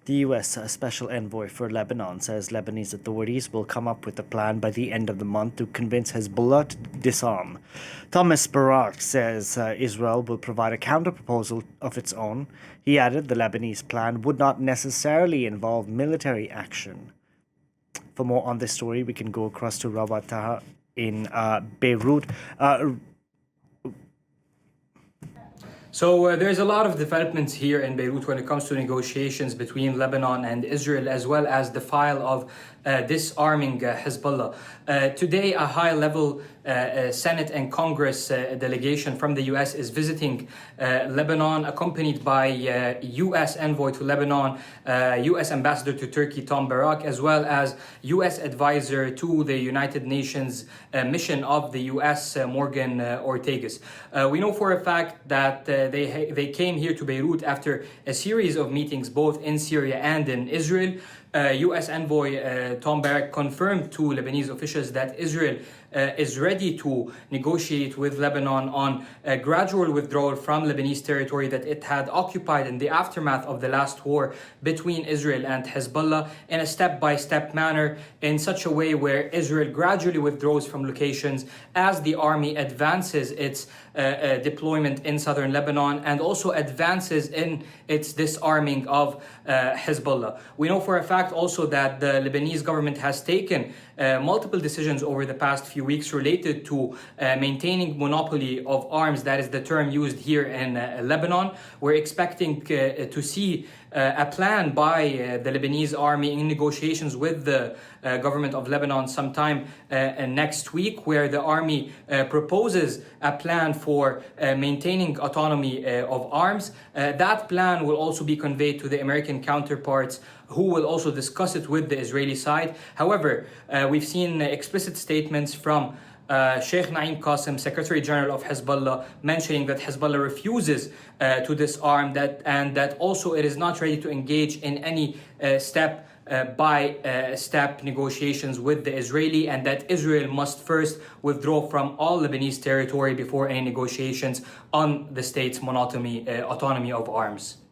The U.S. Special Envoy for Lebanon says Lebanese authorities will come up with a plan by the end of the month to convince Hezbollah to disarm. Thomas Barrack says Israel will provide a counter-proposal of its own. He added the Lebanese plan would not necessarily involve military action. For more on this story, we can go across to Rawad Taha in Beirut. So there's a lot of developments here in Beirut when it comes to negotiations between Lebanon and Israel, as well as the file of disarming Hezbollah. Today, a high-level Senate and Congress delegation from the U.S. is visiting Lebanon, accompanied by U.S. envoy to Lebanon, U.S. ambassador to Turkey, Tom Barrack, as well as U.S. advisor to the United Nations mission of the U.S., Morgan Ortagus. We know for a fact that they came here to Beirut after a series of meetings both in Syria and in Israel. U.S. envoy Tom Barrack confirmed to Lebanese officials that Israel is ready to negotiate with Lebanon on a gradual withdrawal from Lebanese territory that it had occupied in the aftermath of the last war between Israel and Hezbollah, in a step-by-step manner, in such a way where Israel gradually withdraws from locations as the army advances its deployment in southern Lebanon and also advances in its disarming of Hezbollah. We know for a fact also that the Lebanese government has taken multiple decisions over the past few weeks related to maintaining monopoly of arms. That is the term used here in Lebanon. We're expecting to see a plan by the Lebanese army in negotiations with the government of Lebanon sometime next week, where the army proposes a plan for maintaining autonomy of arms. That plan will also be conveyed to the American counterparts, who will also discuss it with the Israeli side. However, we've seen explicit statements from Sheikh Naim Qassem, Secretary General of Hezbollah, mentioning that Hezbollah refuses to disarm, and that also it is not ready to engage in any step-by-step negotiations with the Israeli, and that Israel must first withdraw from all Lebanese territory before any negotiations on the state's autonomy of arms.